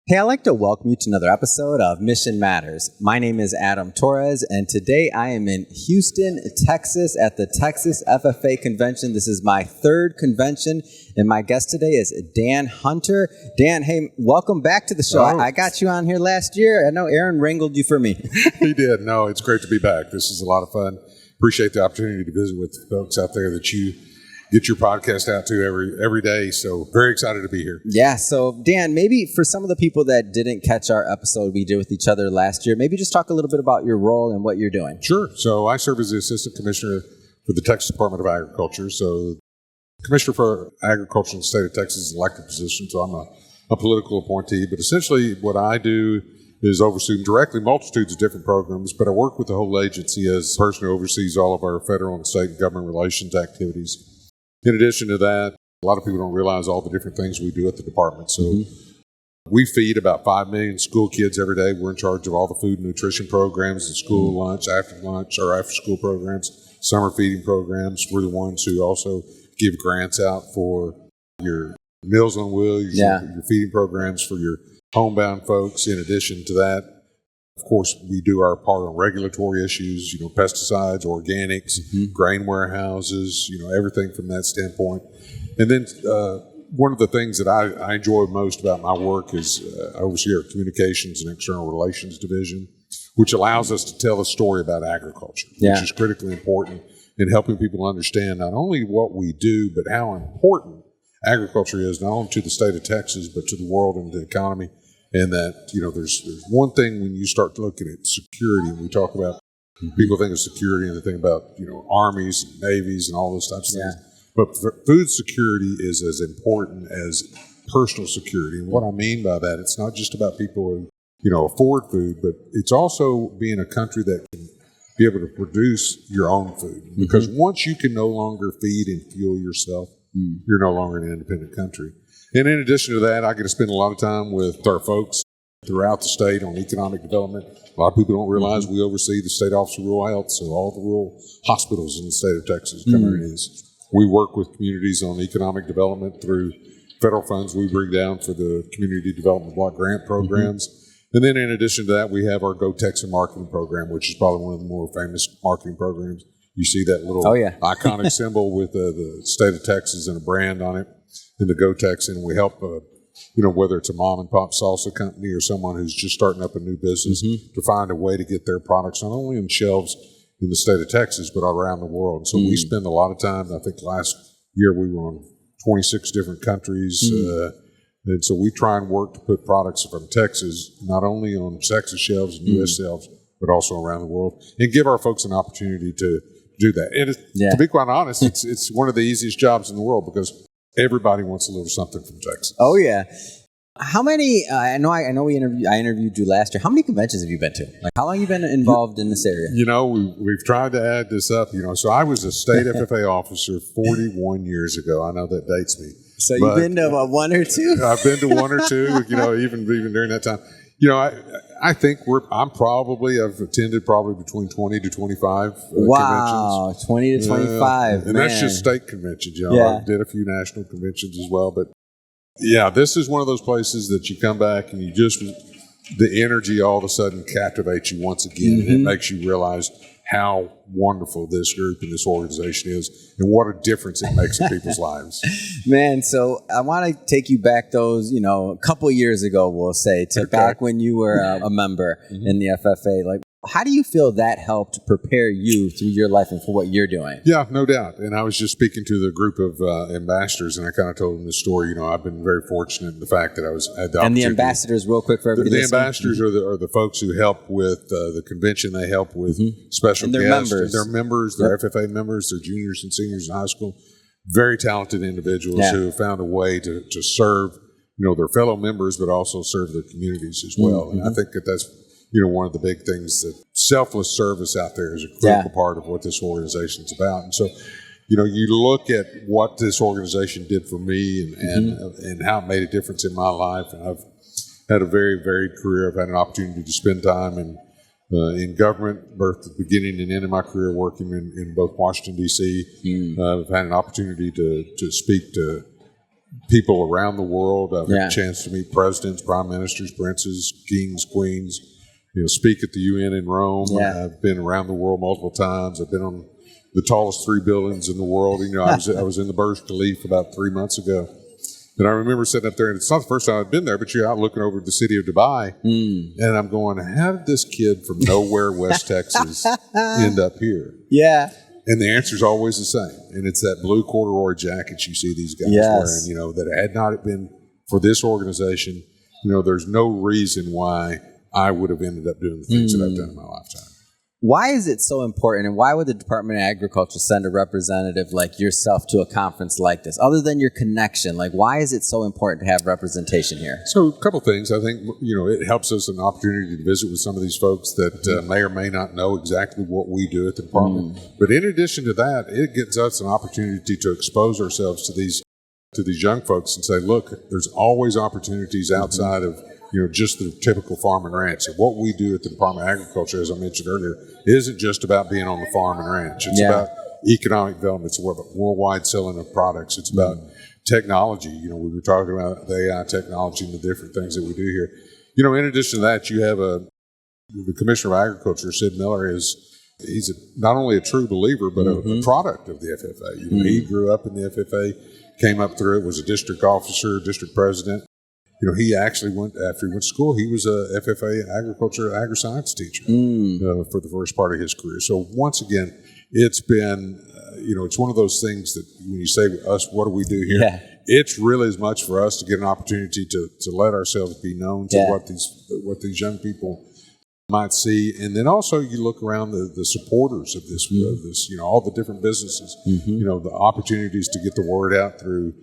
Hey, I'd like to welcome you to another episode of Mission Matters. My name is Adam Torres, and today I am in Houston, Texas at the Texas FFA convention. This is my third convention, and my guest today is Dan Hunter. Dan, hey, welcome back to the show. I got you on here last year. I know Aaron wrangled you for me. He did. No, it's great to be back. This is a lot of fun. Appreciate the opportunity to visit with folks out there that you get your podcast out to every day. So very excited to be here. Yeah. So Dan, maybe for some of the people that didn't catch our episode we did with each other last year, maybe just talk a little bit about your role and what you're doing. Sure. So I serve as the Assistant Commissioner for the Texas Department of Agriculture. So Commissioner for Agriculture in the state of Texas is an elected position. So I'm a political appointee. But essentially what I do is oversee directly multitudes of different programs, but I work with the whole agency as the person who oversees all of our federal and state and government relations activities. In addition to that, a lot of people don't realize all the different things we do at the department. So we feed about 5 million school kids every day. We're in charge of all the food and nutrition programs, the school lunch, or after school programs, summer feeding programs. We're the ones who also give grants out for your Meals on Wheels, your feeding programs for your homebound folks. In addition to that, of course, we do our part on regulatory issues, pesticides, organics, grain warehouses, everything from that standpoint. And then one of the things that I enjoy most about my work is I oversee our communications and external relations division, which allows us to tell a story about agriculture, which is critically important in helping people understand not only what we do, but how important agriculture is, not only to the state of Texas, but to the world and the economy. And that, there's one thing when you start looking at security, and we talk about, people think of security and they think about, armies, and navies, and all those types of things. But food security is as important as personal security. And what I mean by that, it's not just about people who, afford food, but it's also being a country that can be able to produce your own food. Because once you can no longer feed and fuel yourself, you're no longer an independent country. And in addition to that, I get to spend a lot of time with our folks throughout the state on economic development. A lot of people don't realize we oversee the State Office of Rural Health, so all the rural hospitals in the state of Texas come underneath us. We work with communities on economic development through federal funds we bring down for the Community Development Block Grant programs. And then in addition to that, we have our Go Texan marketing program, which is probably one of the more famous marketing programs. You see that little iconic symbol with the state of Texas and a brand on it. In the Go Texan, we help, whether it's a mom and pop salsa company or someone who's just starting up a new business to find a way to get their products not only on shelves in the state of Texas, but around the world. And so we spend a lot of time. I think last year we were on 26 different countries. And so we try and work to put products from Texas, not only on Texas shelves and U.S. shelves, but also around the world, and give our folks an opportunity to do that. And to be quite honest, it's one of the easiest jobs in the world because everybody wants a little something from Texas. Oh yeah. How many? I know. I interviewed you last year. How many conventions have you been to? Like, how long have you been involved in this area? We've tried to add this up. So I was a state FFA officer 41 years ago. I know that dates me. So you've been to one or two? I've been to one or two. Even during that time. I think I've attended probably between 20 to 25 conventions. 20 to 25. And that's just state conventions. I did a few national conventions as well. But this is one of those places that you come back and the energy all of a sudden captivates you once again. And it makes you realize how wonderful this group and this organization is and what a difference it makes in people's lives. Man, so I want to take you back a couple of years ago, we'll say, to back when you were a member in the FFA. Like, how do you feel that helped prepare you through your life and for what you're doing? Yeah, no doubt. And I was just speaking to the group of ambassadors, and I kind of told them the story. I've been very fortunate in the fact that had the opportunity. And the ambassadors, real quick for everybody. The ambassadors are the folks who help with the convention. They help with special and guests. Members. They're members. They're FFA members. They're juniors and seniors in high school. Very talented individuals who have found a way to serve, their fellow members, but also serve their communities as well. And I think that's one of the big things, that selfless service out there is a critical part of what this organization is about. And so, you look at what this organization did for me and how it made a difference in my life. And I've had a very varied career. I've had an opportunity to spend time in government, both the beginning and end of my career working in both Washington, D.C. I've had an opportunity to speak to people around the world. I've had Yeah. a chance to meet presidents, prime ministers, princes, kings, queens, speak at the UN in Rome. Yeah. I've been around the world multiple times. I've been on the tallest 3 buildings in the world. I was in the Burj Khalifa about 3 months ago. And I remember sitting up there, and it's not the first time I've been there, but you're out looking over the city of Dubai, and I'm going, how did this kid from nowhere, West Texas, end up here? Yeah. And the answer is always the same, and it's that blue corduroy jacket you see these guys Yes. wearing. That had not been for this organization, there's no reason why I would have ended up doing the things that I've done in my lifetime. Why is it so important, and why would the Department of Agriculture send a representative like yourself to a conference like this, other than your connection? Like, why is it so important to have representation here? So a couple of things. I think, it helps us an opportunity to visit with some of these folks that may or may not know exactly what we do at the department. But in addition to that, it gives us an opportunity to expose ourselves to these young folks and say, look, there's always opportunities outside of just the typical farm and ranch. And what we do at the Department of Agriculture, as I mentioned earlier, isn't just about being on the farm and ranch. It's about economic development. It's about worldwide selling of products. It's about technology. We were talking about the AI technology and the different things that we do here. In addition to that, you have the Commissioner of Agriculture, Sid Miller, he's not only a true believer, but a product of the FFA. He grew up in the FFA, came up through it, was a district officer, district president. He actually after he went to school, he was a FFA agriculture, agri-science teacher for the first part of his career. So once again, it's been, it's one of those things that when you say us, what do we do here? Yeah. It's really as much for us to get an opportunity to let ourselves be known to what these young people might see. And then also you look around the supporters of this, all the different businesses, the opportunities to get the word out through,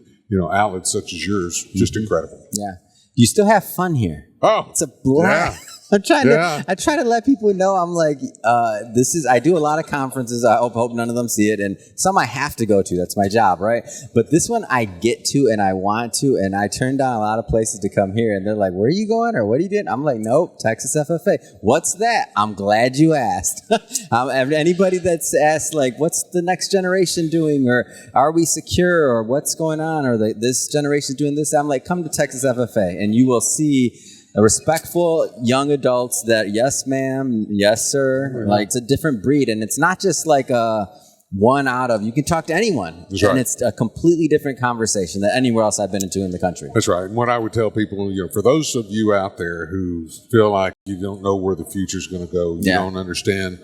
outlets such as yours, just incredible. Yeah. You still have fun here. Oh, it's a blast. Yeah. I try to let people know. I'm like, I do a lot of conferences. I hope none of them see it. And some I have to go to. That's my job, right? But this one I get to and I want to. And I turn down a lot of places to come here. And they're like, where are you going? Or what are you doing? I'm like, nope, Texas FFA. What's that? I'm glad you asked. Anybody that's asked, like, what's the next generation doing? Or are we secure? Or what's going on? Or this generation's doing this? I'm like, come to Texas FFA. And you will see respectful young adults that, yes, ma'am, yes, sir. Like, it's a different breed. And it's not just like you can talk to anyone. That's right. And it's a completely different conversation than anywhere else I've been into in the country. That's right. And what I would tell people, for those of you out there who feel like you don't know where the future is going to go, you don't understand,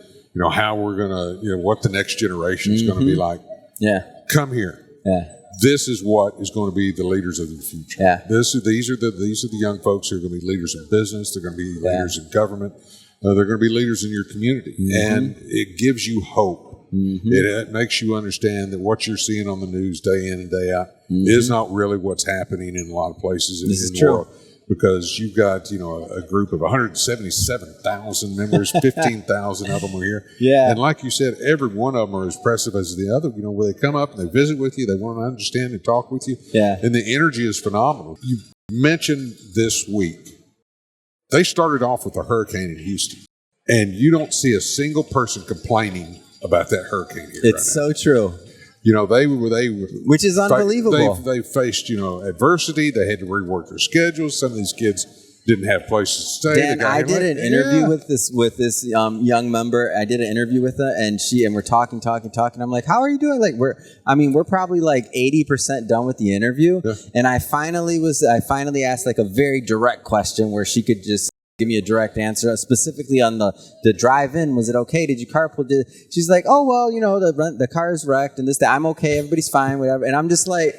how we're going to, what the next generation is going to be like. Yeah. Come here. Yeah. This is what is going to be the leaders of the future. Yeah. These are the young folks who are going to be leaders in business. They're going to be leaders in government. They're going to be leaders in your community. And it gives you hope. It makes you understand that what you're seeing on the news day in and day out is not really what's happening in a lot of places in the world. Because you've got, a group of 177,000 members, 15,000 of them are here. Yeah. And like you said, every one of them are as impressive as the other. Where they come up and they visit with you, they want to understand and talk with you. Yeah. And the energy is phenomenal. You mentioned this week, they started off with a hurricane in Houston. And you don't see a single person complaining about that hurricane here. It's so true. Which is unbelievable. They faced, adversity. They had to rework their schedules. Some of these kids didn't have places to stay. Dan, I did an interview with this young member. I did an interview with her, and we're talking. I'm like, how are you doing? Like, we're probably like 80% done with the interview. Yeah. And I finally asked like a very direct question where she could just give me a direct answer, specifically on the drive-in. Was it okay? Did you carpool? She's like, oh, well, the car is wrecked and this, that. I'm okay. Everybody's fine, whatever. And I'm just like,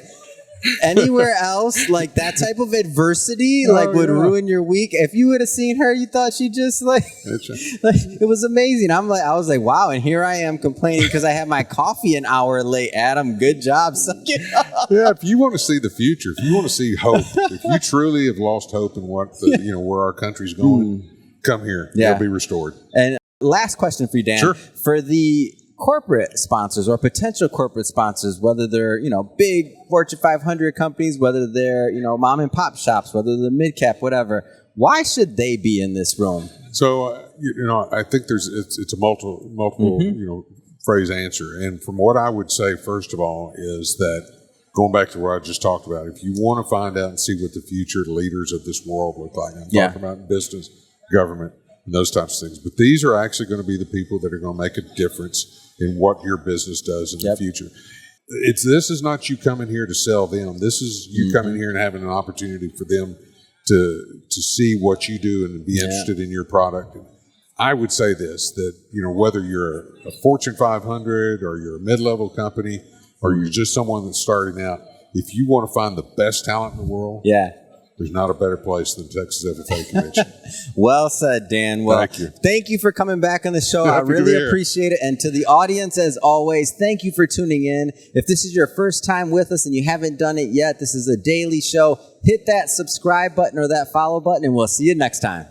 anywhere else, like that type of adversity, would ruin your week. If you would have seen her, you thought she just like it was amazing. I was like, wow. And here I am complaining because I had my coffee an hour late. Adam, good job. Yeah. If you want to see the future, if you want to see hope, if you truly have lost hope in what where our country's going, come here. Yeah. It'll be restored. And last question for you, Dan. Sure. For the corporate sponsors or potential corporate sponsors, whether they're, big Fortune 500 companies, whether they're, mom and pop shops, whether they're mid-cap, whatever, why should they be in this room? So, I think it's a multiple phrase answer. And from what I would say, first of all, is that going back to what I just talked about, if you want to find out and see what the future leaders of this world look like, I'm talking about business, government, and those types of things. But these are actually going to be the people that are going to make a difference in what your business does in the future. This is not you coming here to sell them. This is you coming here and having an opportunity for them to see what you do and be interested in your product. I would say this, that, whether you're a Fortune 500 or you're a mid-level company or you're just someone that's starting out, if you want to find the best talent in the world, there's not a better place than Texas FFA Convention. Well said, Dan. Well, thank you for coming back on the show. I really appreciate it. And to the audience, as always, thank you for tuning in. If this is your first time with us and you haven't done it yet, this is a daily show. Hit that subscribe button or that follow button, and we'll see you next time.